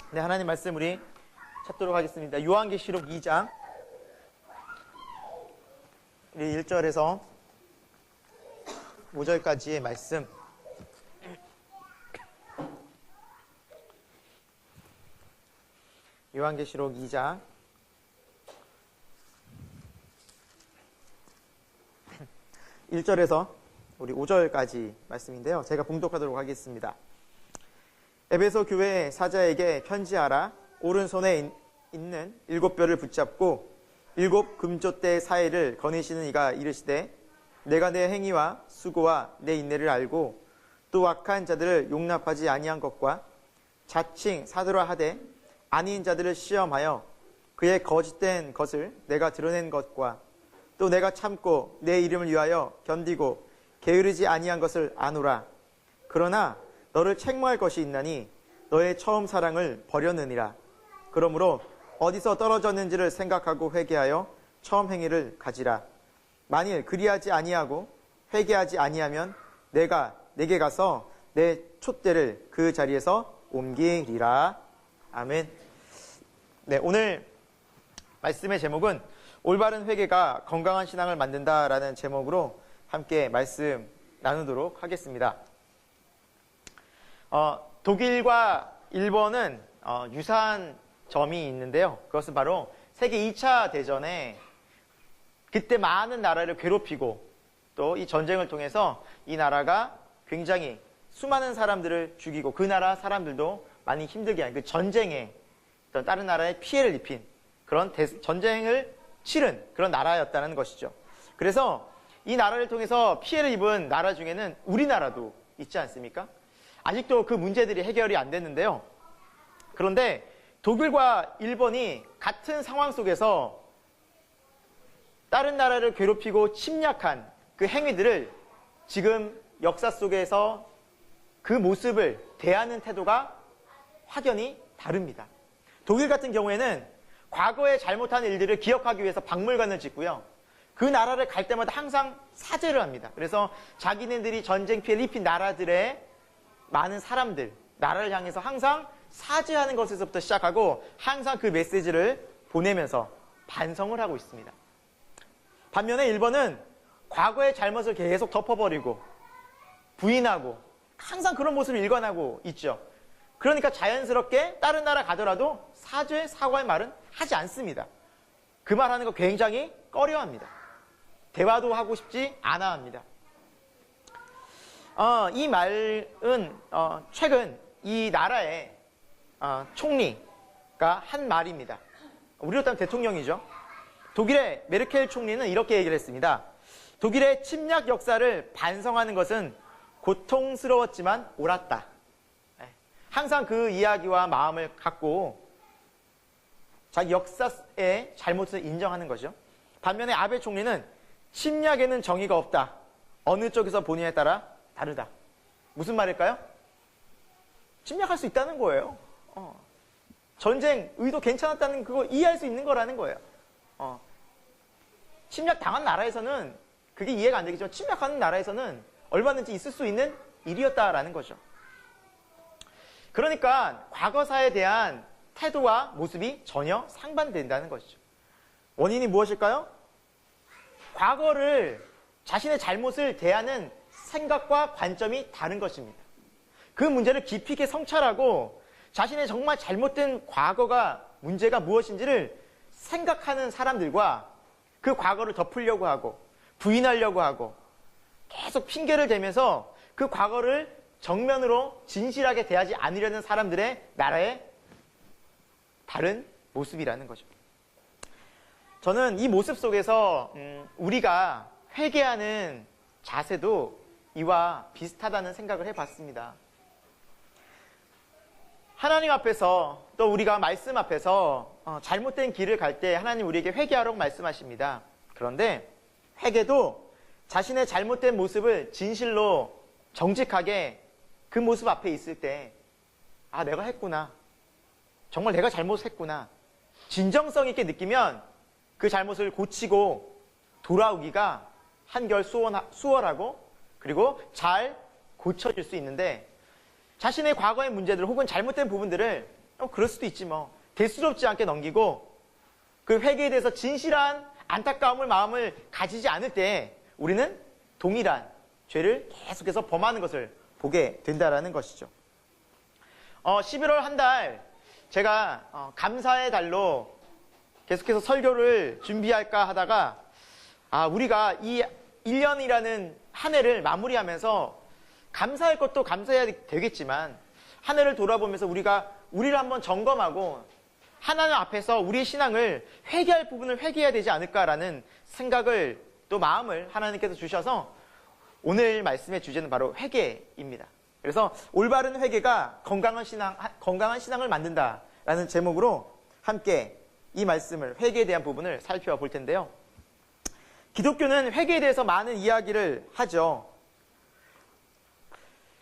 네, 하나님 말씀 우리 찾도록 하겠습니다. 요한계시록 2장 우리 1절에서 5절까지의 말씀. 요한계시록 2장 1절에서 우리 5절까지 말씀인데요. 제가 봉독하도록 하겠습니다. 에베소 교회 사자에게 편지하라. 오른손에 있는 7뼈를 붙잡고 7 금조대 사이를 거니시는 이가 이르시되, 내가 내 행위와 수고와 내 인내를 알고 또 악한 자들을 용납하지 아니한 것과 자칭 사도라 하되 아닌 자들을 시험하여 그의 거짓된 것을 내가 드러낸 것과 또 내가 참고 내 이름을 위하여 견디고 게으르지 아니한 것을 아노라. 그러나 너를 책망할 것이 있나니 너의 처음 사랑을 버렸느니라. 그러므로 어디서 떨어졌는지를 생각하고 회개하여 처음 행위를 가지라. 만일 그리하지 아니하고 회개하지 아니하면 내가 내게 가서 내 촛대를 그 자리에서 옮기리라. 아멘. 네, 오늘 말씀의 제목은 올바른 회개가 건강한 신앙을 만든다라는 제목으로 함께 말씀 나누도록 하겠습니다. 독일과 일본은 유사한 점이 있는데요. 그것은 바로 세계 2차 대전에 그때 많은 나라를 괴롭히고 또 이 전쟁을 통해서 이 나라가 굉장히 수많은 사람들을 죽이고 그 나라 사람들도 많이 힘들게 한 그 전쟁에 어떤 다른 나라에 피해를 입힌 그런 전쟁을 치른 그런 나라였다는 것이죠. 그래서 이 나라를 통해서 피해를 입은 나라 중에는 우리나라도 있지 않습니까? 아직도 그 문제들이 해결이 안 됐는데요. 그런데 독일과 일본이 같은 상황 속에서 다른 나라를 괴롭히고 침략한 그 행위들을 지금 역사 속에서 그 모습을 대하는 태도가 확연히 다릅니다. 독일 같은 경우에는 과거에 잘못한 일들을 기억하기 위해서 박물관을 짓고요. 그 나라를 갈 때마다 항상 사죄를 합니다. 그래서 자기네들이 전쟁 피해를 입힌 나라들의 많은 사람들, 나라를 향해서 항상 사죄하는 것에서부터 시작하고 항상 그 메시지를 보내면서 반성을 하고 있습니다. 반면에 일본은 과거의 잘못을 계속 덮어버리고 부인하고 항상 그런 모습을 일관하고 있죠. 그러니까 자연스럽게 다른 나라 가더라도 사죄, 사과의 말은 하지 않습니다. 그 말하는 거 굉장히 꺼려합니다. 대화도 하고 싶지 않아 합니다. 이 말은 최근 이 나라의 총리가 한 말입니다. 우리로 따르면 대통령이죠. 독일의 메르켈 총리는 이렇게 얘기를 했습니다. 독일의 침략 역사를 반성하는 것은 고통스러웠지만 옳았다. 항상 그 이야기와 마음을 갖고 자기 역사의 잘못을 인정하는 거죠. 반면에 아베 총리는 침략에는 정의가 없다. 어느 쪽에서 보느냐에 따라 다르다. 무슨 말일까요? 침략할 수 있다는 거예요. 전쟁 의도 괜찮았다는 그거 이해할 수 있는 거라는 거예요. 침략 당한 나라에서는 그게 이해가 안 되겠지만 침략하는 나라에서는 얼마든지 있을 수 있는 일이었다라는 거죠. 그러니까 과거사에 대한 태도와 모습이 전혀 상반된다는 것이죠. 원인이 무엇일까요? 과거를 자신의 잘못을 대하는 생각과 관점이 다른 것입니다. 그 문제를 깊이 있게 성찰하고 자신의 정말 잘못된 과거가 문제가 무엇인지를 생각하는 사람들과 그 과거를 덮으려고 하고 부인하려고 하고 계속 핑계를 대면서 그 과거를 정면으로 진실하게 대하지 않으려는 사람들의 나라의 다른 모습이라는 거죠. 저는 이 모습 속에서 우리가 회개하는 자세도 이와 비슷하다는 생각을 해봤습니다. 하나님 앞에서 또 우리가 말씀 앞에서 잘못된 길을 갈 때 하나님 우리에게 회개하라고 말씀하십니다. 그런데 회개도 자신의 잘못된 모습을 진실로 정직하게 그 모습 앞에 있을 때 내가 했구나. 정말 내가 잘못했구나. 진정성 있게 느끼면 그 잘못을 고치고 돌아오기가 한결 수월하고 그리고 잘 고쳐질 수 있는데 자신의 과거의 문제들 혹은 잘못된 부분들을 그럴 수도 있지 뭐. 대수롭지 않게 넘기고 그 회개에 대해서 진실한 안타까움을 마음을 가지지 않을 때 우리는 동일한 죄를 계속해서 범하는 것을 보게 된다라는 것이죠. 11월 한 달 제가 감사의 달로 계속해서 설교를 준비할까 하다가 우리가 이 1년이라는 한 해를 마무리하면서 감사할 것도 감사해야 되겠지만 한 해를 돌아보면서 우리를 한번 점검하고 하나님 앞에서 우리의 신앙을 회개할 부분을 회개해야 되지 않을까라는 생각을 또 마음을 하나님께서 주셔서 오늘 말씀의 주제는 바로 회개입니다. 그래서 올바른 회개가 건강한 신앙을 만든다라는 제목으로 함께 이 말씀을 회개에 대한 부분을 살펴볼 텐데요. 기독교는 회개에 대해서 많은 이야기를 하죠.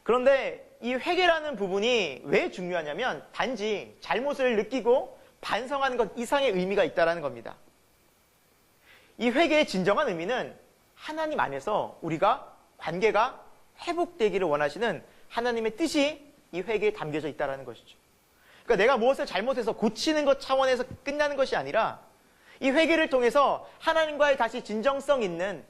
그런데 이 회개라는 부분이 왜 중요하냐면 단지 잘못을 느끼고 반성하는 것 이상의 의미가 있다는 겁니다. 이 회개의 진정한 의미는 하나님 안에서 우리가 관계가 회복되기를 원하시는 하나님의 뜻이 이 회개에 담겨져 있다는 것이죠. 그러니까 내가 무엇을 잘못해서 고치는 것 차원에서 끝나는 것이 아니라 이 회개를 통해서 하나님과의 다시 진정성 있는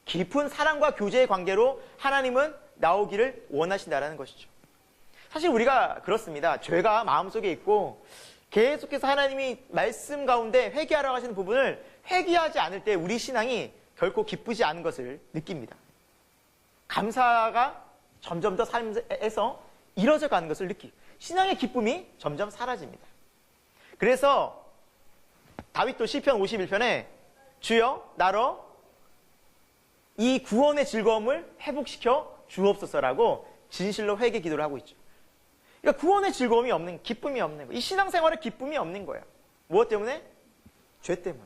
깊은 사랑과 교제의 관계로 하나님은 나오기를 원하신다는 것이죠. 사실 우리가 그렇습니다. 죄가 마음속에 있고 계속해서 하나님이 말씀 가운데 회개하라고 하시는 부분을 회개하지 않을 때 우리 신앙이 결코 기쁘지 않은 것을 느낍니다. 감사가 점점 더 삶에서 이뤄져 가는 것을 느끼고 신앙의 기쁨이 점점 사라집니다. 그래서 다윗도 시편 51편에 주여 나로 이 구원의 즐거움을 회복시켜 주옵소서라고 진실로 회개 기도를 하고 있죠. 그러니까 구원의 즐거움이 없는, 기쁨이 없는 거예요. 이 신앙생활에 기쁨이 없는 거예요. 무엇 때문에? 죄 때문에.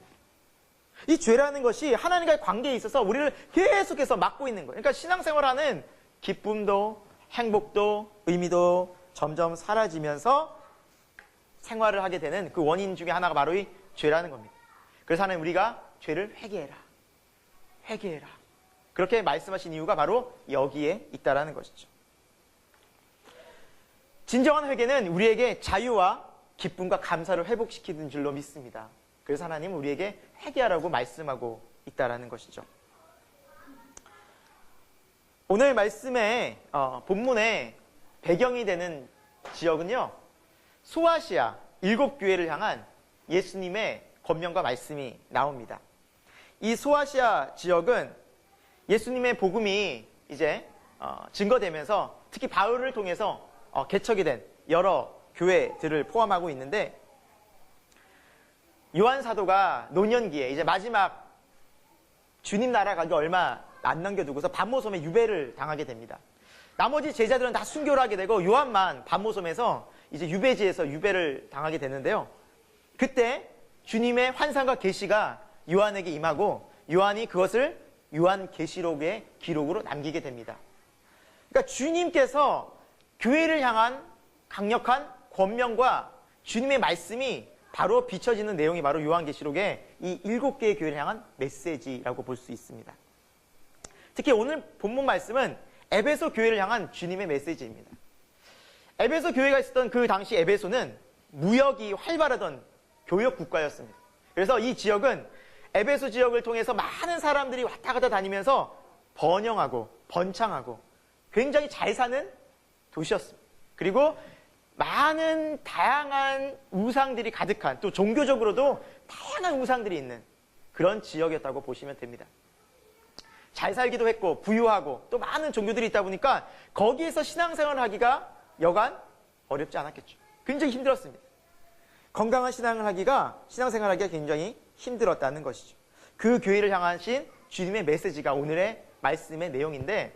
이 죄라는 것이 하나님과의 관계에 있어서 우리를 계속해서 막고 있는 거예요. 그러니까 신앙생활하는 기쁨도 행복도 의미도 점점 사라지면서 생활을 하게 되는 그 원인 중에 하나가 바로 이 죄라는 겁니다. 그래서 하나님 우리가 죄를 회개해라. 회개해라. 그렇게 말씀하신 이유가 바로 여기에 있다라는 것이죠. 진정한 회개는 우리에게 자유와 기쁨과 감사를 회복시키는 줄로 믿습니다. 그래서 하나님은 우리에게 회개하라고 말씀하고 있다라는 것이죠. 오늘 말씀의 본문의 배경이 되는 지역은요, 소아시아 7교회를 향한 예수님의 권면과 말씀이 나옵니다. 이 소아시아 지역은 예수님의 복음이 이제 증거되면서 특히 바울을 통해서 개척이 된 여러 교회들을 포함하고 있는데, 요한 사도가 노년기에 이제 마지막 주님 나라 가기 얼마 안 남겨두고서 반모섬에 유배를 당하게 됩니다. 나머지 제자들은 다 순교를 하게 되고 요한만 반모섬에서 이제 유배지에서 유배를 당하게 되는데요. 그때 주님의 환상과 계시가 요한에게 임하고 요한이 그것을 요한계시록의 기록으로 남기게 됩니다. 그러니까 주님께서 교회를 향한 강력한 권면과 주님의 말씀이 바로 비춰지는 내용이 바로 요한계시록의 이 7개의 교회를 향한 메시지라고 볼 수 있습니다. 특히 오늘 본문 말씀은 에베소 교회를 향한 주님의 메시지입니다. 에베소 교회가 있었던 그 당시 에베소는 무역이 활발하던 교역 국가였습니다. 그래서 이 지역은 에베소 지역을 통해서 많은 사람들이 왔다 갔다 다니면서 번영하고 번창하고 굉장히 잘 사는 도시였습니다. 그리고 많은 다양한 우상들이 가득한, 또 종교적으로도 다양한 우상들이 있는 그런 지역이었다고 보시면 됩니다. 잘 살기도 했고 부유하고 또 많은 종교들이 있다 보니까 거기에서 신앙생활을 하기가 여간 어렵지 않았겠죠. 굉장히 힘들었습니다. 건강한 신앙생활을 하기가 굉장히 힘들었다는 것이죠. 그 교회를 향하신 주님의 메시지가 오늘의 말씀의 내용인데,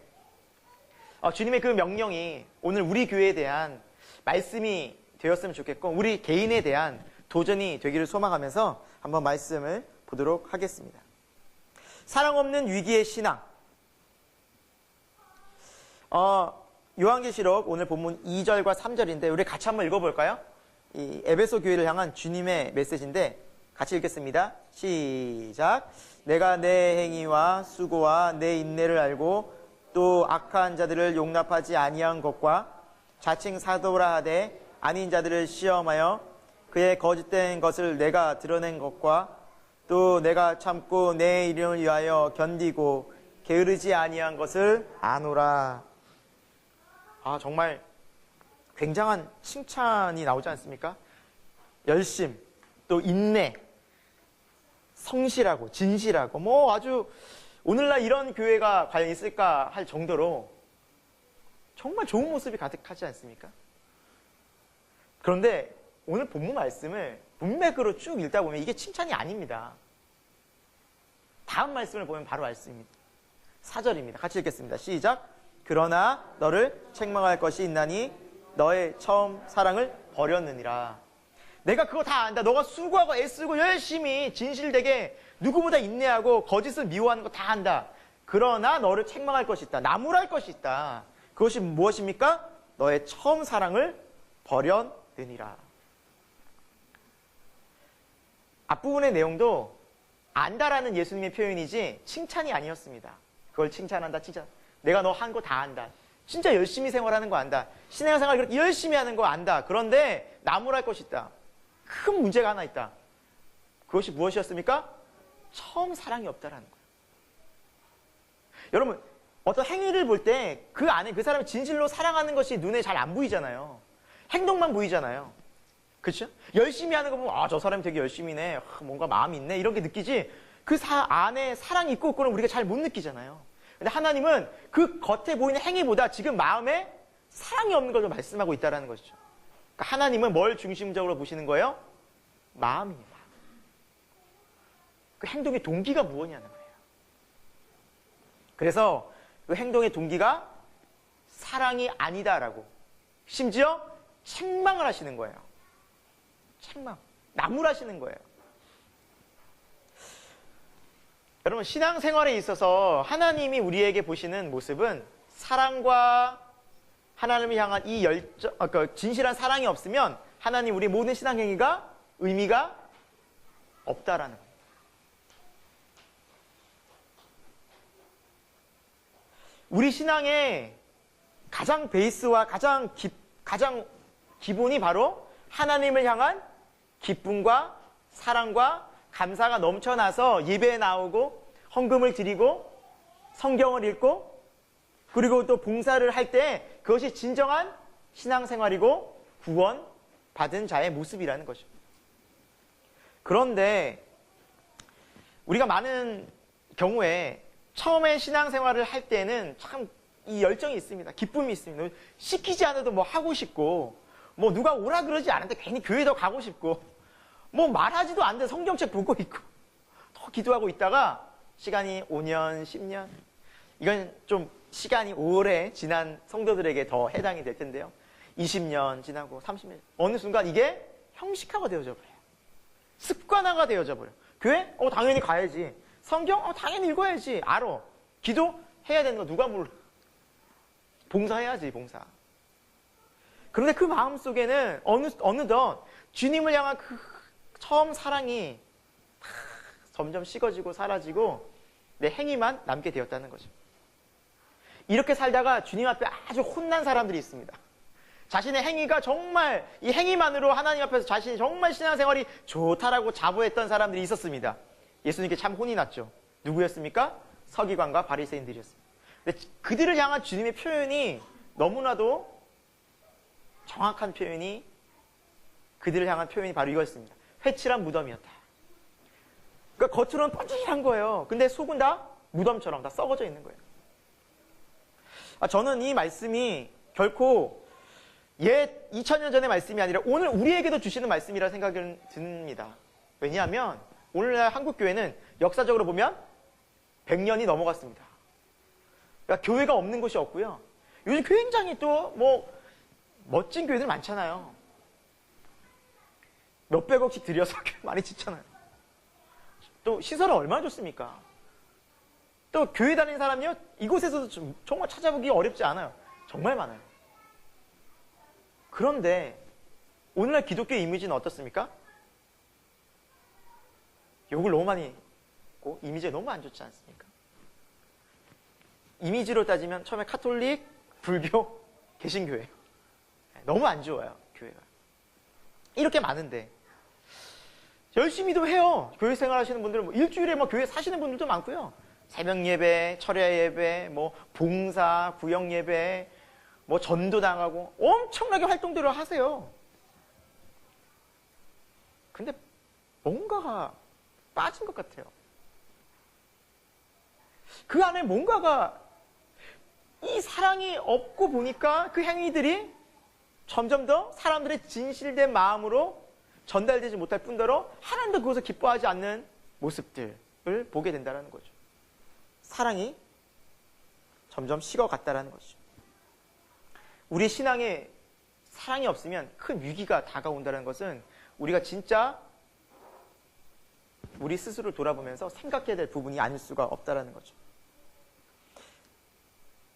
주님의 그 명령이 오늘 우리 교회에 대한 말씀이 되었으면 좋겠고 우리 개인에 대한 도전이 되기를 소망하면서 한번 말씀을 보도록 하겠습니다. 사랑 없는 위기의 신앙. 요한계시록 오늘 본문 2절과 3절인데 우리 같이 한번 읽어볼까요? 이 에베소 교회를 향한 주님의 메시지인데 같이 읽겠습니다. 시작. 내가 내 행위와 수고와 내 인내를 알고 또 악한 자들을 용납하지 아니한 것과 자칭 사도라 하되 아닌 자들을 시험하여 그의 거짓된 것을 내가 드러낸 것과 또 내가 참고 내 이름을 위하여 견디고 게으르지 아니한 것을 아노라. 정말 굉장한 칭찬이 나오지 않습니까? 열심, 또 인내, 성실하고 진실하고 뭐 아주 오늘날 이런 교회가 과연 있을까 할 정도로 정말 좋은 모습이 가득하지 않습니까? 그런데 오늘 본문 말씀을 문맥으로 쭉 읽다 보면 이게 칭찬이 아닙니다. 다음 말씀을 보면 바로 알 수 있습니다. 4절입니다. 같이 읽겠습니다. 시작. 그러나 너를 책망할 것이 있나니 너의 처음 사랑을 버렸느니라. 내가 그거 다 안다. 너가 수고하고 애쓰고 열심히 진실되게 누구보다 인내하고 거짓을 미워하는 거 다 안다. 그러나 너를 책망할 것이 있다. 나무랄 것이 있다. 그것이 무엇입니까? 너의 처음 사랑을 버렸느니라. 앞부분의 내용도 안다라는 예수님의 표현이지 칭찬이 아니었습니다. 그걸 칭찬한다. 내가 너 한 거 다 안다. 진짜 열심히 생활하는 거 안다. 신앙생활 그렇게 열심히 하는 거 안다. 그런데 나무랄 것이 있다. 큰 문제가 하나 있다. 그것이 무엇이었습니까? 처음 사랑이 없다라는 거예요. 여러분, 어떤 행위를 볼 때 그 안에 그 사람이 진실로 사랑하는 것이 눈에 잘 안 보이잖아요. 행동만 보이잖아요. 그렇죠? 열심히 하는 거 보면 저 사람이 되게 열심히네. 뭔가 마음이 있네. 이런 게 느끼지. 그 안에 사랑이 있고 없고는 우리가 잘 못 느끼잖아요. 근데 하나님은 그 겉에 보이는 행위보다 지금 마음에 사랑이 없는 걸 말씀하고 있다는 것이죠. 그러니까 하나님은 뭘 중심적으로 보시는 거예요? 마음입니다. 그 행동의 동기가 무엇이냐는 거예요. 그래서 그 행동의 동기가 사랑이 아니다라고 심지어 책망을 하시는 거예요. 책망, 나무라시는 거예요. 여러분, 신앙생활에 있어서 하나님이 우리에게 보시는 모습은 사랑과 하나님을 향한 이 열정, 진실한 사랑이 없으면 하나님 우리 모든 신앙행위가 의미가 없다라는 거예요. 우리 신앙의 가장 베이스와 가장 기본이 바로 하나님을 향한 기쁨과 사랑과 감사가 넘쳐나서 예배에 나오고 헌금을 드리고 성경을 읽고 그리고 또 봉사를 할 때 그것이 진정한 신앙생활이고 구원 받은 자의 모습이라는 거죠. 그런데 우리가 많은 경우에 처음에 신앙생활을 할 때는 참 이 열정이 있습니다. 기쁨이 있습니다. 시키지 않아도 뭐 하고 싶고 뭐 누가 오라 그러지 않은데 괜히 교회도 가고 싶고 뭐 말하지도 않는데 성경책 보고 있고 더 기도하고 있다가 시간이 5년, 10년 이건 좀 시간이 오래 지난 성도들에게 더 해당이 될 텐데요. 20년 지나고 30년 어느 순간 이게 형식화가 되어져 버려요. 습관화가 되어져 버려요. 교회? 당연히 가야지. 성경? 당연히 읽어야지. 알아. 기도? 해야 되는 거 누가 몰라. 봉사해야지, 봉사. 그런데 그 마음속에는 어느덧 주님을 향한 그 처음 사랑이 점점 식어지고 사라지고 내 행위만 남게 되었다는 거죠. 이렇게 살다가 주님 앞에 아주 혼난 사람들이 있습니다. 자신의 행위가 정말 이 행위만으로 하나님 앞에서 자신이 정말 신앙생활이 좋다라고 자부했던 사람들이 있었습니다. 예수님께 참 혼이 났죠. 누구였습니까? 서기관과 바리새인들이었습니다. 근데 그들을 향한 주님의 표현이 너무나도 정확한 표현이 그들을 향한 표현이 바로 이거였습니다. 회칠한 무덤이었다. 그러니까 겉으로는 뻔질한 거예요. 근데 속은 다 무덤처럼 다 썩어져 있는 거예요. 저는 이 말씀이 결코 옛 2000년 전의 말씀이 아니라 오늘 우리에게도 주시는 말씀이라 생각이 듭니다. 왜냐하면 오늘날 한국교회는 역사적으로 보면 100년이 넘어갔습니다. 그러니까 교회가 없는 곳이 없고요. 요즘 굉장히 또 멋진 교회들 많잖아요. 몇백억씩 들여서 많이 짓잖아요. 또 시설은 얼마나 좋습니까? 또 교회 다니는 사람이요? 이곳에서도 정말 찾아보기 어렵지 않아요. 정말 많아요. 그런데 오늘날 기독교 이미지는 어떻습니까? 욕을 너무 많이 했고 이미지가 너무 안 좋지 않습니까? 이미지로 따지면 처음에 카톨릭, 불교, 개신교회 너무 안 좋아요. 교회가. 이렇게 많은데 열심히도 해요. 교회 생활하시는 분들, 뭐 일주일에 뭐 교회 사시는 분들도 많고요. 새벽 예배, 철야 예배, 뭐 봉사, 구역 예배, 뭐 전도 당하고 엄청나게 활동들을 하세요. 근데 뭔가가 빠진 것 같아요. 그 안에 뭔가가 이 사랑이 없고 보니까 그 행위들이 점점 더 사람들의 진실된 마음으로 전달되지 못할 뿐더러 하나님도 그것을 기뻐하지 않는 모습들을 보게 된다는 거죠. 사랑이 점점 식어갔다는 거죠. 우리 신앙에 사랑이 없으면 큰 위기가 다가온다는 것은 우리가 진짜 우리 스스로를 돌아보면서 생각해야 될 부분이 아닐 수가 없다는 거죠.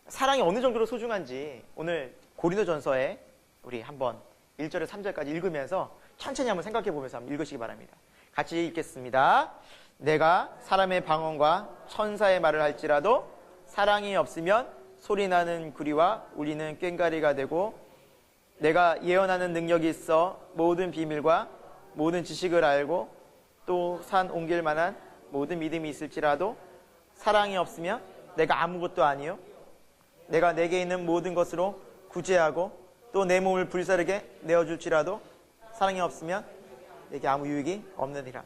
사랑이 어느 정도로 소중한지 오늘 고린도전서에 우리 한번 1절에서 3절까지 읽으면서 천천히 한번 생각해 보면서 한번 읽으시기 바랍니다. 같이 읽겠습니다. 내가 사람의 방언과 천사의 말을 할지라도 사랑이 없으면 소리나는 구리와 울리는 꽹과리가 되고 내가 예언하는 능력이 있어 모든 비밀과 모든 지식을 알고 또 산 옮길 만한 모든 믿음이 있을지라도 사랑이 없으면 내가 아무것도 아니요 내가 내게 있는 모든 것으로 구제하고 또 내 몸을 불사르게 내어줄지라도 사랑이 없으면 내게 아무 유익이 없느니라.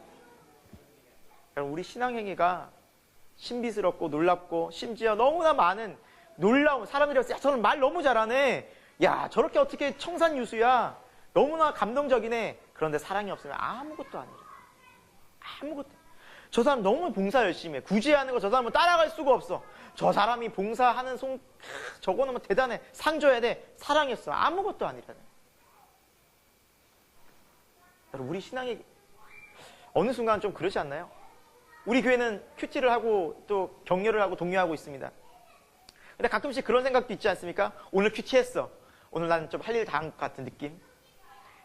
여러분, 우리 신앙행위가 신비스럽고 놀랍고 심지어 너무나 많은 놀라운 사람들이 야 저는 말 너무 잘하네, 야 저렇게 어떻게 청산유수야, 너무나 감동적이네. 그런데 사랑이 없으면 아무것도 아니죠. 아무것도. 저 사람 너무 봉사 열심히 해, 구제하는 거 저 사람은 따라갈 수가 없어. 저 사람이 봉사하는 저거는 뭐 대단해, 상 줘야 돼. 사랑이 없어 아무것도 아니라네. 여러분, 우리 신앙이 어느 순간 좀 그러지 않나요? 우리 교회는 큐티를 하고 또 격려를 하고 독려하고 있습니다. 근데 가끔씩 그런 생각도 있지 않습니까? 오늘 큐티했어. 오늘 나는 좀 할 일 다 한 것 같은 느낌.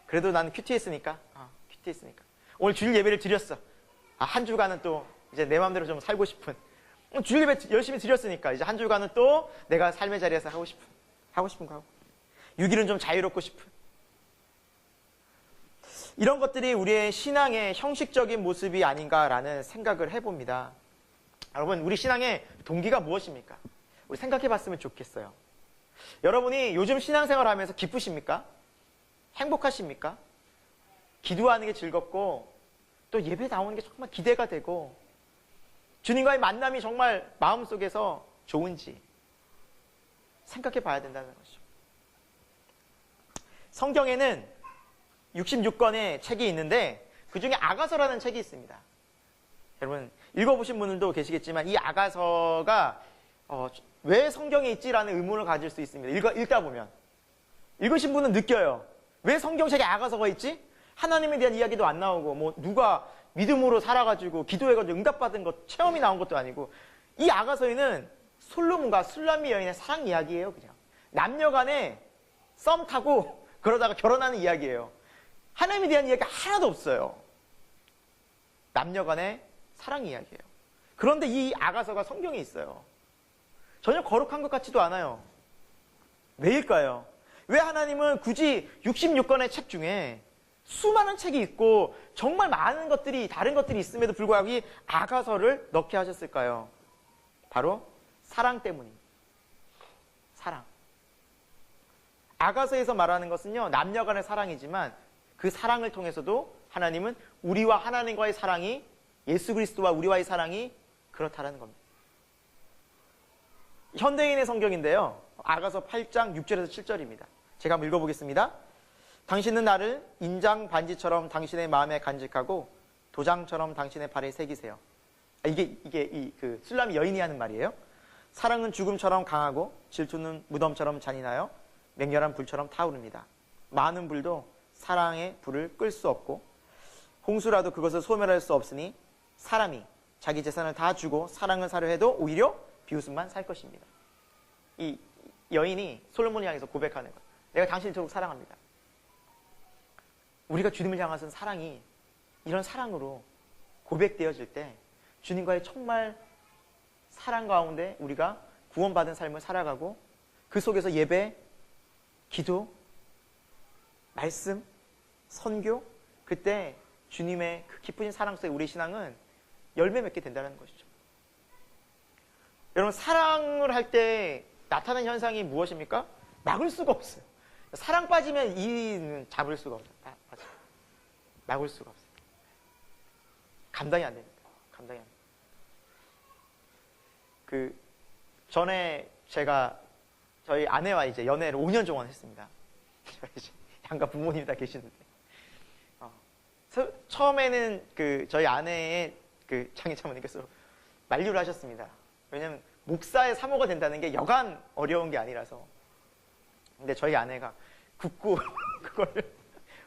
그래도 나는 큐티했으니까. 오늘 주일 예배를 드렸어. 한 주간은 또 이제 내 마음대로 좀 살고 싶은. 주일 예배 열심히 드렸으니까 이제 한 주간은 또 내가 삶의 자리에서 하고 싶은 거 하고. 6일은 좀 자유롭고 싶은. 이런 것들이 우리의 신앙의 형식적인 모습이 아닌가라는 생각을 해봅니다. 여러분, 우리 신앙의 동기가 무엇입니까? 우리 생각해 봤으면 좋겠어요. 여러분이 요즘 신앙생활 하면서 기쁘십니까? 행복하십니까? 기도하는 게 즐겁고 또 예배 나오는 게 정말 기대가 되고 주님과의 만남이 정말 마음속에서 좋은지 생각해 봐야 된다는 것이죠. 성경에는 66권의 책이 있는데 그 중에 아가서라는 책이 있습니다. 여러분 읽어보신 분들도 계시겠지만 이 아가서가 왜 성경에 있지라는 의문을 가질 수 있습니다. 읽다 보면. 읽으신 분은 느껴요. 왜 성경책에 아가서가 있지? 하나님에 대한 이야기도 안 나오고 뭐 누가 믿음으로 살아가지고 기도해가지고 응답받은 것 체험이 나온 것도 아니고 이 아가서에는 솔로몬과 술람미 여인의 사랑 이야기예요. 그냥 남녀간에 썸 타고 그러다가 결혼하는 이야기예요. 하나님에 대한 이야기가 하나도 없어요. 남녀간의 사랑 이야기예요. 그런데 이 아가서가 성경에 있어요. 전혀 거룩한 것 같지도 않아요. 왜일까요? 왜 하나님은 굳이 66권의 책 중에 수많은 책이 있고 정말 많은 것들이 다른 것들이 있음에도 불구하고 이 아가서를 넣게 하셨을까요? 바로 사랑 때문입니다. 사랑. 아가서에서 말하는 것은요, 남녀 간의 사랑이지만 그 사랑을 통해서도 하나님은 우리와 하나님과의 사랑이, 예수 그리스도와 우리와의 사랑이 그렇다라는 겁니다. 현대인의 성경인데요, 아가서 8장 6절에서 7절입니다. 제가 한번 읽어보겠습니다. 당신은 나를 인장 반지처럼 당신의 마음에 간직하고 도장처럼 당신의 발에 새기세요. 이게 그 술람이 여인이 하는 말이에요. 사랑은 죽음처럼 강하고 질투는 무덤처럼 잔인하여 맹렬한 불처럼 타오릅니다. 많은 불도 사랑의 불을 끌 수 없고 홍수라도 그것을 소멸할 수 없으니 사람이 자기 재산을 다 주고 사랑을 사려 해도 오히려 비웃음만 살 것입니다. 이 여인이 솔로몬을 향해서 고백하는 거예요. 내가 당신을 저렇게 사랑합니다. 우리가 주님을 향하신 사랑이 이런 사랑으로 고백되어질 때 주님과의 정말 사랑 가운데 우리가 구원받은 삶을 살아가고 그 속에서 예배, 기도, 말씀 선교, 그때 주님의 그 깊으신 사랑 속에 우리 신앙은 열매 맺게 된다는 것이죠. 여러분, 사랑을 할 때 나타나는 현상이 무엇입니까? 막을 수가 없어요. 사랑 빠지면 이는 잡을 수가 없어요. 막을 수가 없어요. 감당이 안 됩니다. 감당이 안 됩니다. 전에 제가 저희 아내와 이제 연애를 5년 동안 했습니다. 양가 부모님 다 계시는데. 처음에는 저희 아내의 장인장모님께서 만류를 하셨습니다. 왜냐면 목사의 사모가 된다는 게 여간 어려운 게 아니라서. 근데 저희 아내가 굳고 그걸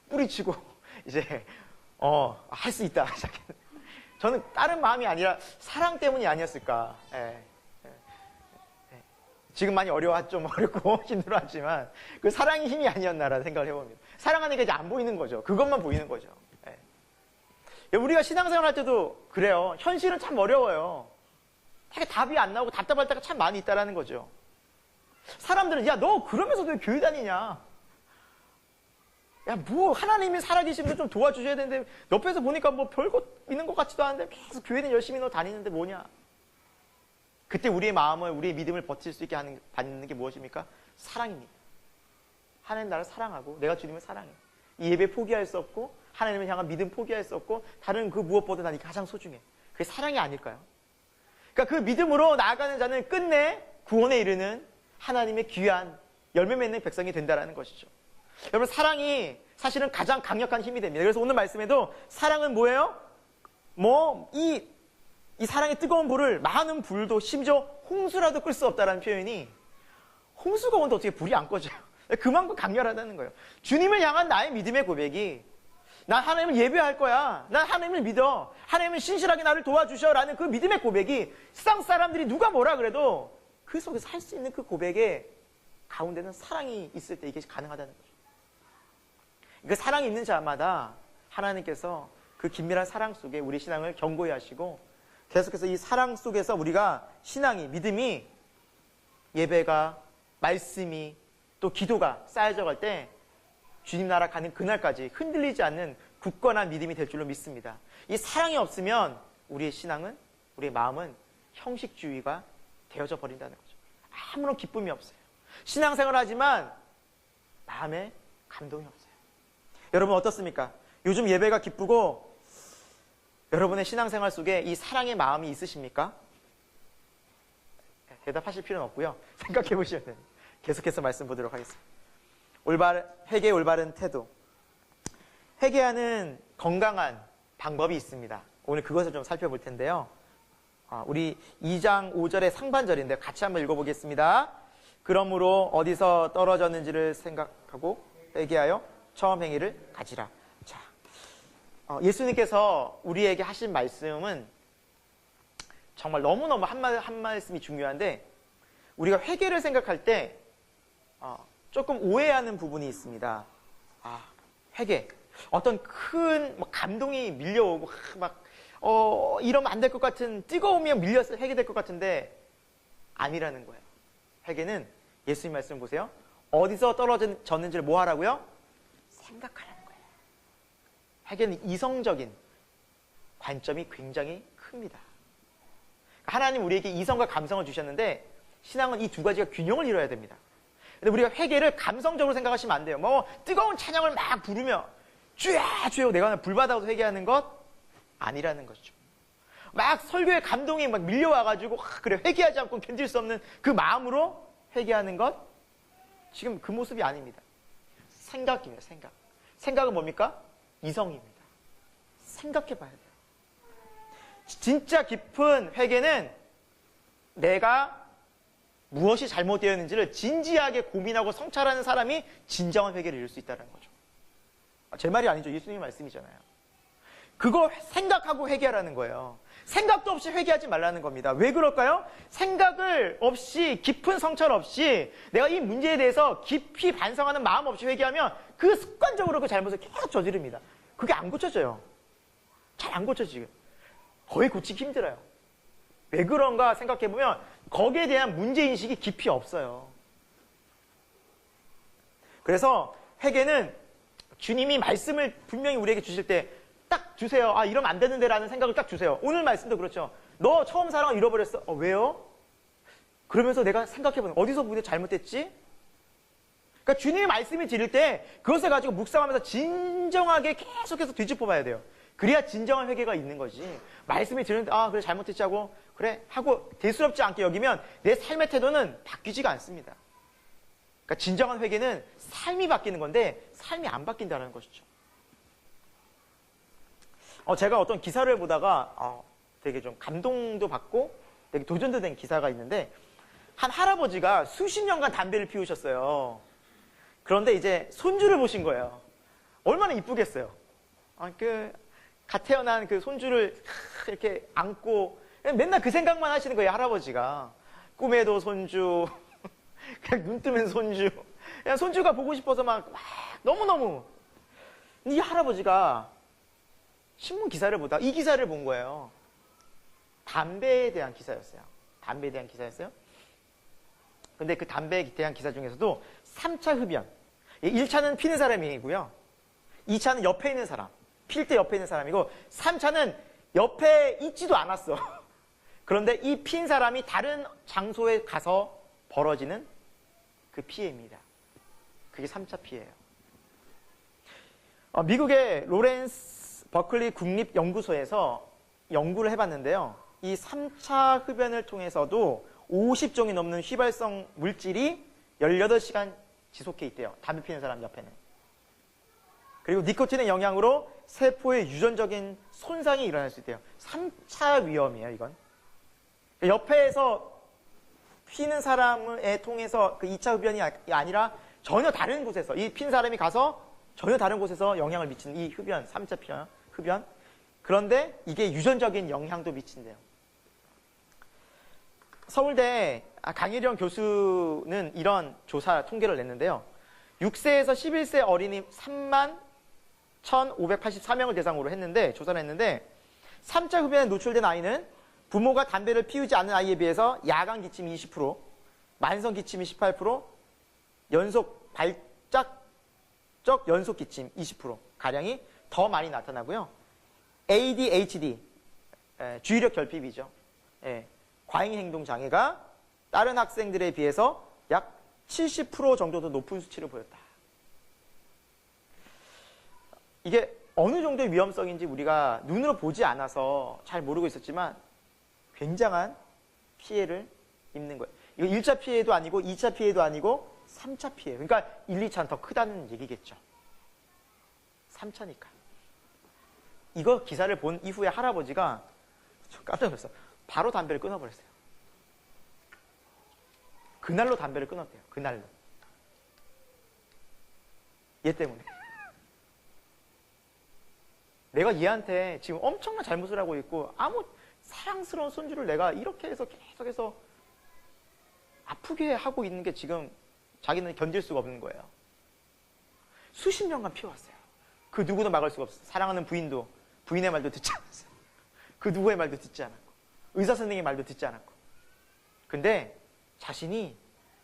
뿌리치고 이제 할 수 있다. 저는 다른 마음이 아니라 사랑 때문이 아니었을까. 지금 많이 좀 어렵고 힘들어하지만 그 사랑이 힘이 아니었나라는 생각을 해봅니다. 사랑하는 게 이제 안 보이는 거죠. 그것만 보이는 거죠. 우리가 신앙생활 할 때도 그래요. 현실은 참 어려워요. 되게 답이 안 나오고 답답할 때가 참 많이 있다라는 거죠. 사람들은 야, 너 그러면서도 왜 교회 다니냐? 야, 뭐 하나님이 살아계시면 좀 도와주셔야 되는데 옆에서 보니까 뭐 별것 있는 것 같지도 않은데 계속 교회는 열심히 너 다니는데 뭐냐? 그때 우리의 마음을, 우리의 믿음을 버틸 수 있게 받는 게 무엇입니까? 사랑입니다. 하나님 나를 사랑하고 내가 주님을 사랑해. 이 예배 포기할 수 없고 하나님을 향한 믿음 포기할 수 없고 다른 그 무엇보다 나는 가장 소중해. 그게 사랑이 아닐까요? 그러니까 그 믿음으로 나아가는 자는 끝내 구원에 이르는 하나님의 귀한 열매 맺는 백성이 된다는 것이죠. 여러분, 사랑이 사실은 가장 강력한 힘이 됩니다. 그래서 오늘 말씀에도 사랑은 뭐예요? 이 사랑의 뜨거운 불을 많은 불도 심지어 홍수라도 끌 수 없다라는 표현이, 홍수가 오는데 어떻게 불이 안 꺼져요? 그만큼 강렬하다는 거예요. 주님을 향한 나의 믿음의 고백이, 난 하나님을 예배할 거야. 난 하나님을 믿어. 하나님은 신실하게 나를 도와주셔. 라는 그 믿음의 고백이 세상 사람들이 누가 뭐라 그래도 그 속에서 할 수 있는 그 고백의 가운데는 사랑이 있을 때 이게 가능하다는 거죠. 그 사랑이 있는 자마다 하나님께서 그 긴밀한 사랑 속에 우리 신앙을 견고히 하시고 계속해서 이 사랑 속에서 우리가 신앙이, 믿음이, 예배가, 말씀이, 또 기도가 쌓여져 갈 때 주님 나라 가는 그날까지 흔들리지 않는 굳건한 믿음이 될 줄로 믿습니다. 이 사랑이 없으면 우리의 신앙은, 우리의 마음은 형식주의가 되어져 버린다는 거죠. 아무런 기쁨이 없어요. 신앙생활 하지만 마음에 감동이 없어요. 여러분 어떻습니까? 요즘 예배가 기쁘고 여러분의 신앙생활 속에 이 사랑의 마음이 있으십니까? 대답하실 필요는 없고요. 생각해 보시면 됩니다. 계속해서 말씀 보도록 하겠습니다. 회개의 올바른 태도. 회개하는 건강한 방법이 있습니다. 오늘 그것을 좀 살펴볼 텐데요. 우리 2장 5절의 상반절인데 같이 한번 읽어보겠습니다. 그러므로 어디서 떨어졌는지를 생각하고 회개하여 처음 행위를 가지라. 자, 예수님께서 우리에게 하신 말씀은 정말 너무너무 한 말씀이 중요한데 우리가 회개를 생각할 때 조금 오해하는 부분이 있습니다. 회개. 어떤 큰 감동이 밀려오고 이러면 안 될 것 같은 뜨거움이 밀려서 회개될 것 같은데 아니라는 거예요. 회개는 예수님 말씀 보세요. 어디서 떨어졌는지를 뭐 하라고요? 생각하라는 거예요. 회개는 이성적인 관점이 굉장히 큽니다. 하나님 우리에게 이성과 감성을 주셨는데 신앙은 이 두 가지가 균형을 이뤄야 됩니다. 근데 우리가 회개를 감성적으로 생각하시면 안 돼요. 뜨거운 찬양을 막 부르며 주야 주여 내가 불받아서 회개하는 것 아니라는 것이죠. 막 설교의 감동이 막 밀려와가지고 그래 회개하지 않고 견딜 수 없는 그 마음으로 회개하는 것 지금 그 모습이 아닙니다. 생각입니다. 생각은 뭡니까? 이성입니다. 생각해 봐야 돼요. 진짜 깊은 회개는 내가 무엇이 잘못되었는지를 진지하게 고민하고 성찰하는 사람이 진정한 회개를 이룰 수 있다는 거죠. 제 말이 아니죠. 예수님의 말씀이잖아요. 그거 생각하고 회개하라는 거예요. 생각도 없이 회개하지 말라는 겁니다. 왜 그럴까요? 생각을 없이 깊은 성찰 없이 내가 이 문제에 대해서 깊이 반성하는 마음 없이 회개하면 그 습관적으로 그 잘못을 계속 저지릅니다. 그게 안 고쳐져요. 잘 안 고쳐지고 거의 고치기 힘들어요. 왜 그런가 생각해보면 거기에 대한 문제인식이 깊이 없어요. 그래서 회개는 주님이 말씀을 분명히 우리에게 주실 때 딱 주세요. 아, 이러면 안 되는데 라는 생각을 딱 주세요. 오늘 말씀도 그렇죠. 너 처음 사랑을 잃어버렸어. 왜요? 그러면서 내가 생각해보는 어디서 우리가 잘못됐지? 그러니까 주님의 말씀이 드릴 때 그것을 가지고 묵상하면서 진정하게 계속해서 뒤집어 봐야 돼요. 그래야 진정한 회개가 있는 거지. 말씀이 들으는데 아, 그래 잘못했지 하고 그래 하고 대수롭지 않게 여기면 내 삶의 태도는 바뀌지가 않습니다. 그러니까 진정한 회개는 삶이 바뀌는 건데 삶이 안 바뀐다는 것이죠. 제가 어떤 기사를 보다가 되게 좀 감동도 받고 되게 도전도 된 기사가 있는데 한 할아버지가 수십 년간 담배를 피우셨어요. 그런데 이제 손주를 보신 거예요. 얼마나 이쁘겠어요. 갓 태어난 그 손주를 이렇게 안고 맨날 그 생각만 하시는 거예요, 할아버지가. 꿈에도 손주, 그냥 눈 뜨면 손주. 그냥 손주가 보고 싶어서 막 너무너무. 이 할아버지가 신문 기사를 보다 이 기사를 본 거예요. 담배에 대한 기사였어요. 담배에 대한 기사였어요. 근데 그 담배에 대한 기사 중에서도 3차 흡연. 1차는 피는 사람이고요. 2차는 옆에 있는 사람. 필 때 옆에 있는 사람이고 3차는 옆에 있지도 않았어. 그런데 이 핀 사람이 다른 장소에 가서 벌어지는 그 피해입니다. 그게 3차 피해예요. 미국의 로렌스 버클리 국립연구소에서 연구를 해봤는데요. 이 3차 흡연을 통해서도 50종이 넘는 휘발성 물질이 18시간 지속해 있대요. 담배 피는 사람 옆에는. 그리고 니코틴의 영향으로 세포의 유전적인 손상이 일어날 수 있대요. 3차 위험이에요, 이건. 옆에서 피는 사람을 통해서 그 2차 흡연이 아니라 전혀 다른 곳에서, 이 핀 사람이 가서 전혀 다른 곳에서 영향을 미치는 이 흡연, 3차 흡연. 그런데 이게 유전적인 영향도 미친대요. 서울대 강일영 교수는 이런 조사 통계를 냈는데요. 6세에서 11세 어린이 3만 1,584명을 대상으로 했는데, 조사를 했는데, 3차 흡연에 노출된 아이는 부모가 담배를 피우지 않는 아이에 비해서 야간 기침이 20%, 만성 기침이 18%, 연속 발작적 연속 기침 20% 가량이 더 많이 나타나고요. ADHD, 주의력 결핍이죠. 과잉 행동 장애가 다른 학생들에 비해서 약 70% 정도 더 높은 수치를 보였다. 이게 어느 정도의 위험성인지 우리가 눈으로 보지 않아서 잘 모르고 있었지만 굉장한 피해를 입는 거예요. 이거 1차 피해도 아니고 2차 피해도 아니고 3차 피해. 그러니까 1, 2차는 더 크다는 얘기겠죠. 3차니까. 이거 기사를 본 이후에 할아버지가 깜짝 놀랐어요. 바로 담배를 끊어버렸어요. 그날로 담배를 끊었대요. 그날로. 얘 때문에. 내가 얘한테 지금 엄청난 잘못을 하고 있고 아무 사랑스러운 손주를 내가 이렇게 해서 계속해서 아프게 하고 있는 게 지금 자기는 견딜 수가 없는 거예요. 수십 년간 피워왔어요. 그 누구도 막을 수가 없어요. 사랑하는 부인도 부인의 말도 듣지 않았어요. 그 누구의 말도 듣지 않았고 의사 선생님의 말도 듣지 않았고. 근데 자신이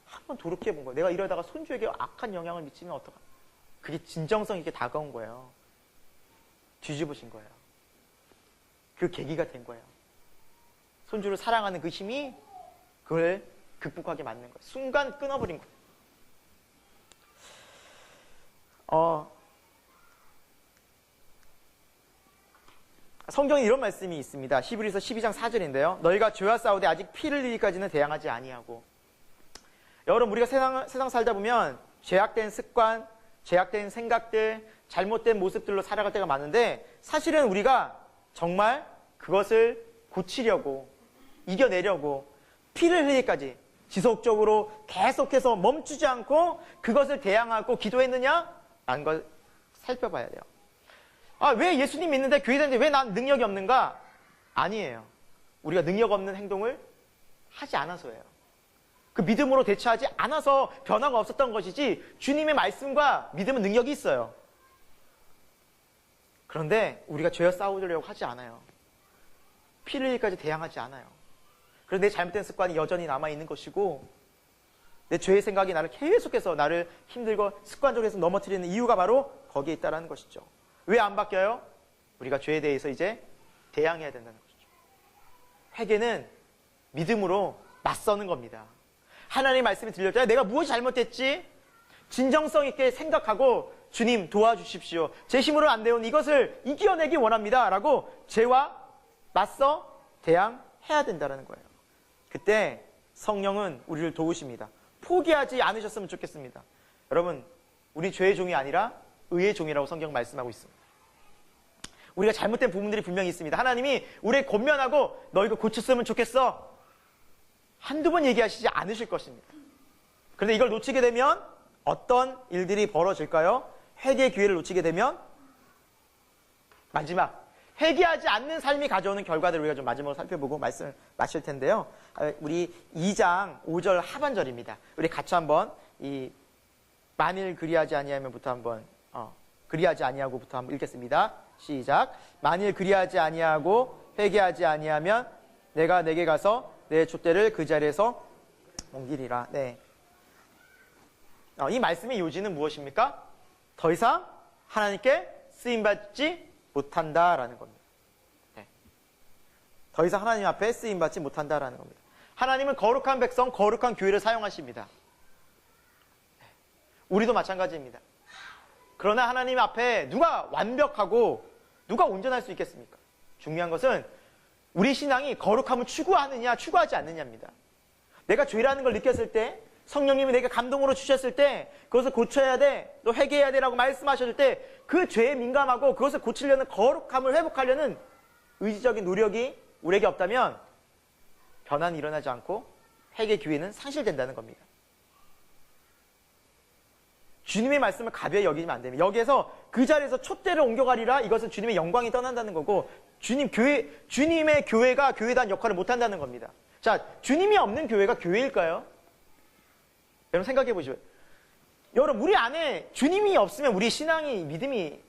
한번 돌이켜 본 거예요. 내가 이러다가 손주에게 악한 영향을 미치면 어떡하. 그게 진정성 있게 다가온 거예요. 뒤집으신 거예요. 그 계기가 된 거예요. 손주를 사랑하는 그 힘이 그걸 극복하게 만든 거예요. 순간 끊어버린 거예요. 성경에 이런 말씀이 있습니다. 히브리서 12장 4절인데요. 너희가 죄와 싸우되 아직 피를 흘리기까지는 대항하지 아니하고. 여러분, 우리가 세상 살다 보면 죄악된 습관, 죄악된 생각들, 잘못된 모습들로 살아갈 때가 많은데 사실은 우리가 정말 그것을 고치려고 이겨내려고 피를 흘리기까지 지속적으로 계속해서 멈추지 않고 그것을 대항하고 기도했느냐? 라는 걸 살펴봐야 돼요. 왜 예수님 믿는데 교회 다니는데 왜 난 능력이 없는가? 아니에요. 우리가 능력 없는 행동을 하지 않아서예요. 그 믿음으로 대처하지 않아서 변화가 없었던 것이지 주님의 말씀과 믿음은 능력이 있어요. 그런데 우리가 죄와 싸우려고 하지 않아요. 피를 흘리기까지 대항하지 않아요. 그런데 내 잘못된 습관이 여전히 남아있는 것이고 내 죄의 생각이 나를 계속해서 나를 힘들고 습관적으로 해서 넘어뜨리는 이유가 바로 거기에 있다는 것이죠. 왜 안 바뀌어요? 우리가 죄에 대해서 이제 대항해야 된다는 것이죠. 회개는 믿음으로 맞서는 겁니다. 하나님의 말씀이 들릴 때 내가 무엇이 잘못됐지? 진정성 있게 생각하고 주님 도와주십시오. 제 힘으로 안 되는 이것을 이겨내기 원합니다. 라고 죄와 맞서 대항해야 된다는 거예요. 그때 성령은 우리를 도우십니다. 포기하지 않으셨으면 좋겠습니다. 여러분, 우리 죄의 종이 아니라 의의 종이라고 성경 말씀하고 있습니다. 우리가 잘못된 부분들이 분명히 있습니다. 하나님이 우리를 권면하고 너 이거 고쳤으면 좋겠어. 한두 번 얘기하시지 않으실 것입니다. 그런데 이걸 놓치게 되면 어떤 일들이 벌어질까요? 회개의 기회를 놓치게 되면 마지막 회개하지 않는 삶이 가져오는 결과들을 우리가 좀 마지막으로 살펴보고 말씀을 마칠 텐데요. 우리 2장 5절 하반절입니다. 우리 같이 한번 이 만일 그리하지 아니하면부터 한번 그리하지 아니하고부터 한번 읽겠습니다. 시작. 만일 그리하지 아니하고 회개하지 아니하면 내가 내게 가서 내 촛대를 그 자리에서 옮기리라. 네. 이 말씀의 요지는 무엇입니까? 더 이상 하나님께 쓰임받지 못한다라는 겁니다. 네. 더 이상 하나님 앞에 쓰임받지 못한다라는 겁니다. 하나님은 거룩한 백성, 거룩한 교회를 사용하십니다. 네. 우리도 마찬가지입니다. 그러나 하나님 앞에 누가 완벽하고 누가 온전할 수 있겠습니까? 중요한 것은 우리 신앙이 거룩함을 추구하느냐 추구하지 않느냐입니다. 내가 죄라는 걸 느꼈을 때 성령님이 내게 감동으로 주셨을 때 그것을 고쳐야 돼, 너 회개해야 돼라고 말씀하셨을 때 그 죄에 민감하고 그것을 고치려는 거룩함을 회복하려는 의지적인 노력이 우리에게 없다면 변화는 일어나지 않고 회개 기회는 상실된다는 겁니다. 주님의 말씀을 가벼이 여기면 안 됩니다. 여기에서 그 자리에서 촛대를 옮겨가리라, 이것은 주님의 영광이 떠난다는 거고 주님의 교회가 교회단 역할을 못한다는 겁니다. 자, 주님이 없는 교회가 교회일까요? 여러분 생각해 보시죠. 여러분, 우리 안에 주님이 없으면 우리 신앙이, 믿음이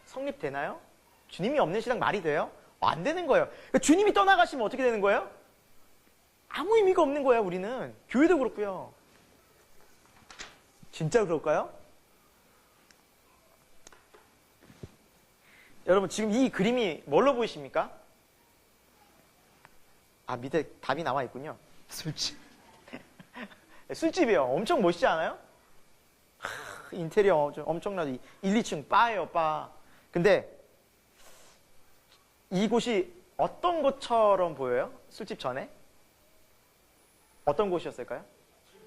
성립되나요? 주님이 없는 신앙 말이 돼요? 안 되는 거예요. 그러니까 주님이 떠나가시면 어떻게 되는 거예요? 아무 의미가 없는 거예요, 우리는. 교회도 그렇고요. 진짜 그럴까요? 여러분, 지금 이 그림이 뭘로 보이십니까? 밑에 답이 나와 있군요. 술집. 술집이에요. 엄청 멋있지 않아요? 인테리어 엄청나죠. 1, 2층 바예요, 바. 근데 이곳이 어떤 곳처럼 보여요? 술집 전에? 어떤 곳이었을까요?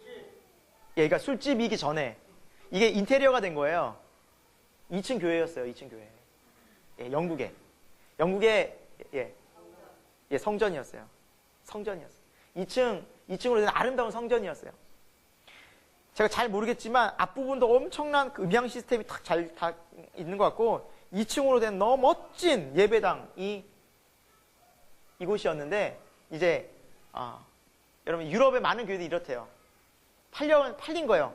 예, 그러니까 술집이기 전에 이게 인테리어가 된 거예요. 2층 교회였어요. 2층 교회. 예, 영국의 성전이었어요. 성전이었어요. 2층으로 된 아름다운 성전이었어요. 제가 잘 모르겠지만 앞부분도 엄청난 음향 시스템이 다 있는 것 같고 2층으로 된 너무 멋진 예배당이 이곳이었는데 이제 여러분 유럽의 많은 교회들이 이렇대요. 팔린 거예요.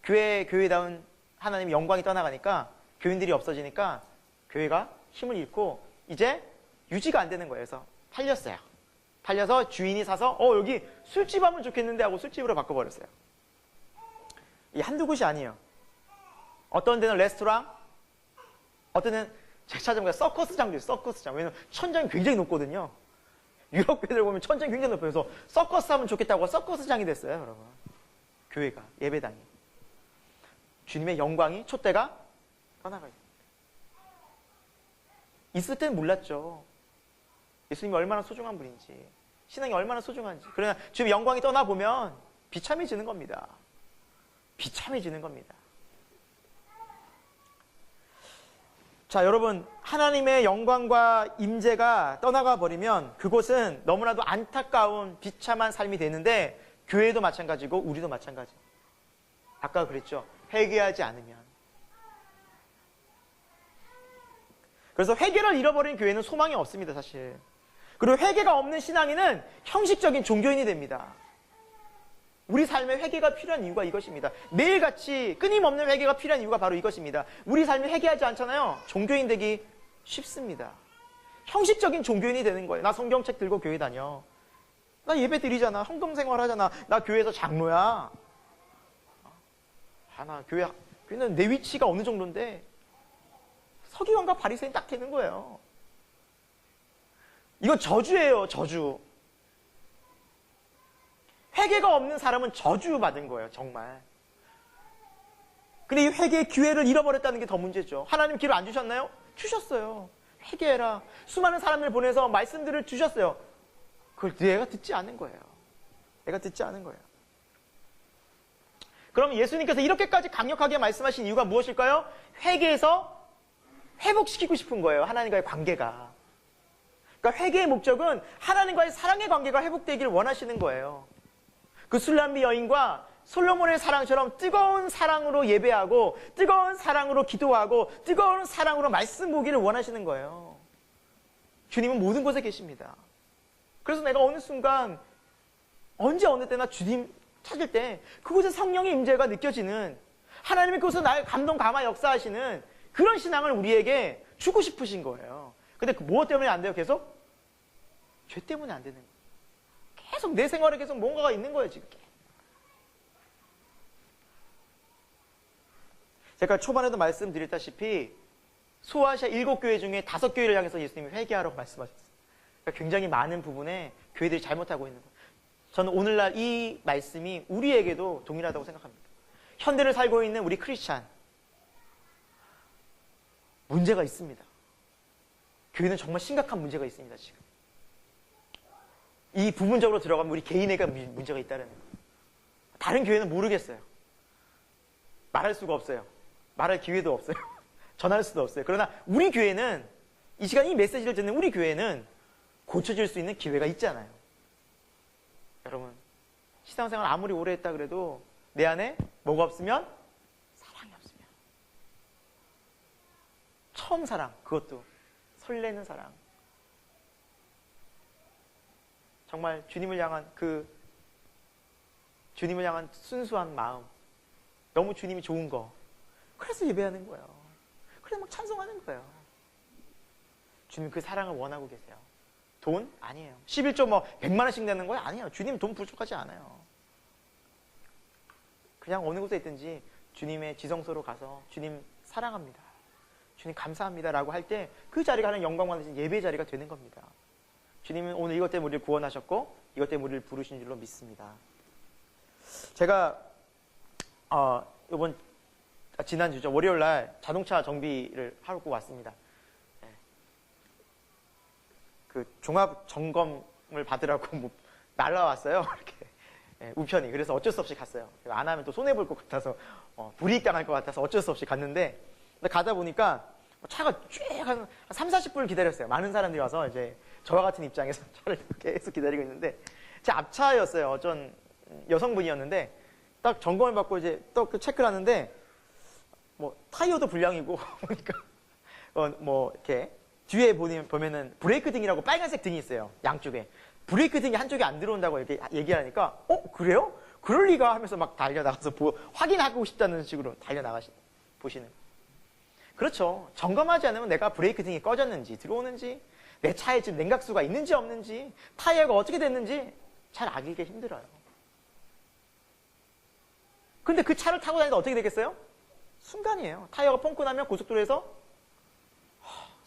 교회다운 하나님의 영광이 떠나가니까 교인들이 없어지니까 교회가 힘을 잃고 이제 유지가 안 되는 거예요. 그래서 팔렸어요. 팔려서 주인이 사서 여기 술집 하면 좋겠는데 하고 술집으로 바꿔버렸어요. 이 한두 곳이 아니에요. 어떤 데는 레스토랑, 어떤 데는 제가 찾아보니까 서커스장도 있어요. 서커스장. 왜냐면 천장이 굉장히 높거든요. 유럽 교회들 보면 천장이 굉장히 높아요. 그래서 서커스 하면 좋겠다고 서커스장이 됐어요. 여러분. 교회가, 예배당이. 주님의 영광이, 촛대가 떠나가요. 있을 때는 몰랐죠. 예수님이 얼마나 소중한 분인지, 신앙이 얼마나 소중한지. 그러나 주님의 영광이 떠나보면 비참해지는 겁니다. 비참해지는 겁니다. 자, 여러분, 하나님의 영광과 임재가 떠나가 버리면 그곳은 너무나도 안타까운 비참한 삶이 되는데 교회도 마찬가지고 우리도 마찬가지예요. 아까 그랬죠. 회개하지 않으면. 그래서 회개를 잃어버린 교회는 소망이 없습니다, 사실. 그리고 회개가 없는 신앙인은 형식적인 종교인이 됩니다. 우리 삶에 회개가 필요한 이유가 이것입니다. 매일같이 끊임없는 회개가 필요한 이유가 바로 이것입니다. 우리 삶에 회개하지 않잖아요. 종교인 되기 쉽습니다. 형식적인 종교인이 되는 거예요. 나 성경책 들고 교회 다녀. 나 예배 드리잖아. 헌금 생활 하잖아. 나 교회에서 장로야. 나 교회는 내 위치가 어느 정도인데 서기관과 바리새인 딱 되는 거예요. 이거 저주예요, 저주. 회개가 없는 사람은 저주받은 거예요, 정말. 근데 이 회개의 기회를 잃어버렸다는 게 더 문제죠. 하나님 기회를 안 주셨나요? 주셨어요. 회개해라. 수많은 사람을 보내서 말씀들을 주셨어요. 그걸 내가 듣지 않은 거예요. 내가 듣지 않은 거예요. 그럼 예수님께서 이렇게까지 강력하게 말씀하신 이유가 무엇일까요? 회개에서 회복시키고 싶은 거예요. 하나님과의 관계가. 그러니까 회개의 목적은 하나님과의 사랑의 관계가 회복되기를 원하시는 거예요. 그 술람비 여인과 솔로몬의 사랑처럼 뜨거운 사랑으로 예배하고 뜨거운 사랑으로 기도하고 뜨거운 사랑으로 말씀 보기를 원하시는 거예요. 주님은 모든 곳에 계십니다. 그래서 내가 어느 순간 언제 어느 때나 주님 찾을 때 그곳에 성령의 임재가 느껴지는 하나님이 그곳에서 나의 감동 감화 역사하시는 그런 신앙을 우리에게 주고 싶으신 거예요. 근데 그 무엇 때문에 안 돼요? 계속? 죄 때문에 안 되는 거예요. 계속 내 생활에 계속 뭔가가 있는 거예요, 지금. 제가 초반에도 말씀드렸다시피 소아시아 7교회 중에 5교회를 향해서 예수님이 회개하라고 말씀하셨어요. 그러니까 굉장히 많은 부분에 교회들이 잘못하고 있는 거예요. 저는 오늘날 이 말씀이 우리에게도 동일하다고 생각합니다. 현대를 살고 있는 우리 크리스찬 문제가 있습니다. 교회는 정말 심각한 문제가 있습니다, 지금. 이 부분적으로 들어가면 우리 개인에게 문제가 있다는 거예요. 다른 교회는 모르겠어요. 말할 수가 없어요. 말할 기회도 없어요. 전할 수도 없어요. 그러나 우리 교회는 이 시간 이 메시지를 듣는 우리 교회는 고쳐질 수 있는 기회가 있잖아요. 여러분, 신앙생활 아무리 오래 했다 그래도 내 안에 뭐가 없으면? 사랑이 없으면. 처음 사랑, 그것도 설레는 사랑. 정말 주님을 향한 순수한 마음. 너무 주님이 좋은 거. 그래서 예배하는 거예요. 그래서 막 찬송하는 거예요. 주님 그 사랑을 원하고 계세요. 돈? 아니에요. 11조 100만 원씩 내는 거예요? 아니에요. 주님 돈 부족하지 않아요. 그냥 어느 곳에 있든지 주님의 지성소로 가서 주님 사랑합니다. 주님 감사합니다 라고 할 때 그 자리가 하는 영광 받으신 예배 자리가 되는 겁니다. 주님은 오늘 이것 때문에 우리를 구원하셨고 이것 때문에 우리를 부르신 줄로 믿습니다. 제가 지난주죠. 월요일날 자동차 정비를 하고 왔습니다. 그 종합 점검을 받으라고 날라왔어요. 이렇게 우편이. 그래서 어쩔 수 없이 갔어요. 안 하면 또 손해볼 것 같아서 불이익 당할 것 같아서 어쩔 수 없이 갔는데 가다 보니까 차가 쭉 한 3, 40분을 기다렸어요. 많은 사람들이 와서 이제 저와 같은 입장에서 차를 계속 기다리고 있는데 제 앞차였어요. 어쩐 여성분이었는데 딱 점검을 받고 이제 또 체크를 하는데 타이어도 불량이고 보니까 이렇게 뒤에 보면은 브레이크 등이라고 빨간색 등이 있어요. 양쪽에. 브레이크 등이 한쪽에 안 들어온다고 이렇게 얘기하니까 그래요? 그럴 리가 하면서 막 달려나가서 확인하고 싶다는 식으로 보시는. 그렇죠. 점검하지 않으면 내가 브레이크 등이 꺼졌는지 들어오는지 내 차에 지금 냉각수가 있는지 없는지 타이어가 어떻게 됐는지 잘 알기가 힘들어요. 근데 그 차를 타고 다니다 어떻게 되겠어요? 순간이에요. 타이어가 펑크 나면 고속도로에서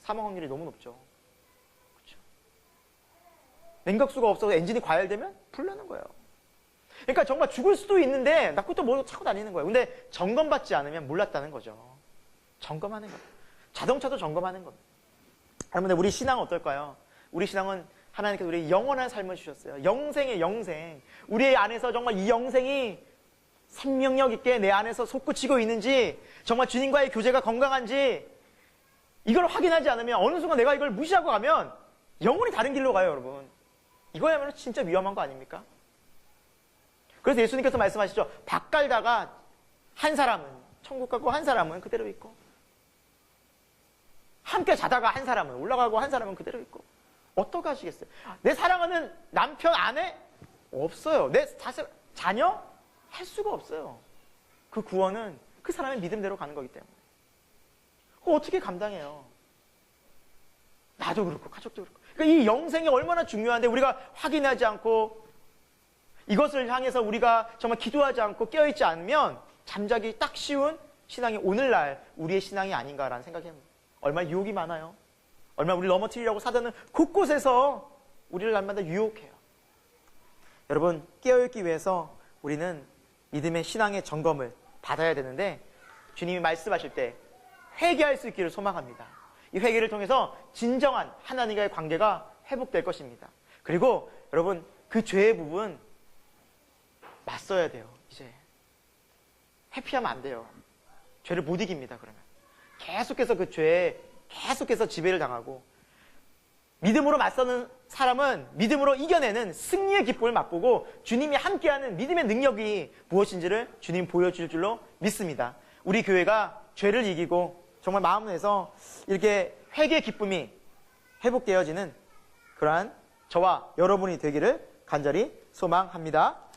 사망 확률이 너무 높죠. 그렇죠. 냉각수가 없어서 엔진이 과열되면 불나는 거예요. 그러니까 정말 죽을 수도 있는데 나 그것도 뭐 차고 다니는 거예요. 근데 점검받지 않으면 몰랐다는 거죠. 점검하는 거예요. 자동차도 점검하는 겁니다. 여러분, 우리 신앙은 어떨까요? 우리 신앙은 하나님께서 우리의 영원한 삶을 주셨어요. 영생의 영생. 우리 안에서 정말 이 영생이 생명력 있게 내 안에서 솟구치고 있는지, 정말 주님과의 교제가 건강한지, 이걸 확인하지 않으면 어느 순간 내가 이걸 무시하고 가면 영원히 다른 길로 가요, 여러분. 이거야말로 진짜 위험한 거 아닙니까? 그래서 예수님께서 말씀하시죠. 밥 깔다가 한 사람은 천국 가고 한 사람은 그대로 있고, 함께 자다가 한 사람은 올라가고 한 사람은 그대로 있고. 어떻게 하시겠어요? 내 사랑하는 남편, 아내? 없어요. 내 자녀? 할 수가 없어요. 그 구원은 그 사람의 믿음대로 가는 거기 때문에. 그거 어떻게 감당해요? 나도 그렇고 가족도 그렇고. 그러니까 이 영생이 얼마나 중요한데 우리가 확인하지 않고 이것을 향해서 우리가 정말 기도하지 않고 깨어있지 않으면 잠자기 딱 쉬운 신앙이 오늘날 우리의 신앙이 아닌가라는 생각이 합니다. 얼마나 유혹이 많아요. 얼마나 우리를 넘어뜨리려고 사단은 곳곳에서 우리를 날마다 유혹해요. 여러분, 깨어있기 위해서 우리는 믿음의 신앙의 점검을 받아야 되는데 주님이 말씀하실 때 회개할 수 있기를 소망합니다. 이 회개를 통해서 진정한 하나님과의 관계가 회복될 것입니다. 그리고 여러분, 그 죄의 부분 맞서야 돼요. 이제 회피하면 안 돼요. 죄를 못 이깁니다. 그러면 계속해서 그 죄에 계속해서 지배를 당하고, 믿음으로 맞서는 사람은 믿음으로 이겨내는 승리의 기쁨을 맛보고 주님이 함께하는 믿음의 능력이 무엇인지를 주님 보여줄 줄로 믿습니다. 우리 교회가 죄를 이기고 정말 마음 내서 이렇게 회개의 기쁨이 회복되어지는 그러한 저와 여러분이 되기를 간절히 소망합니다.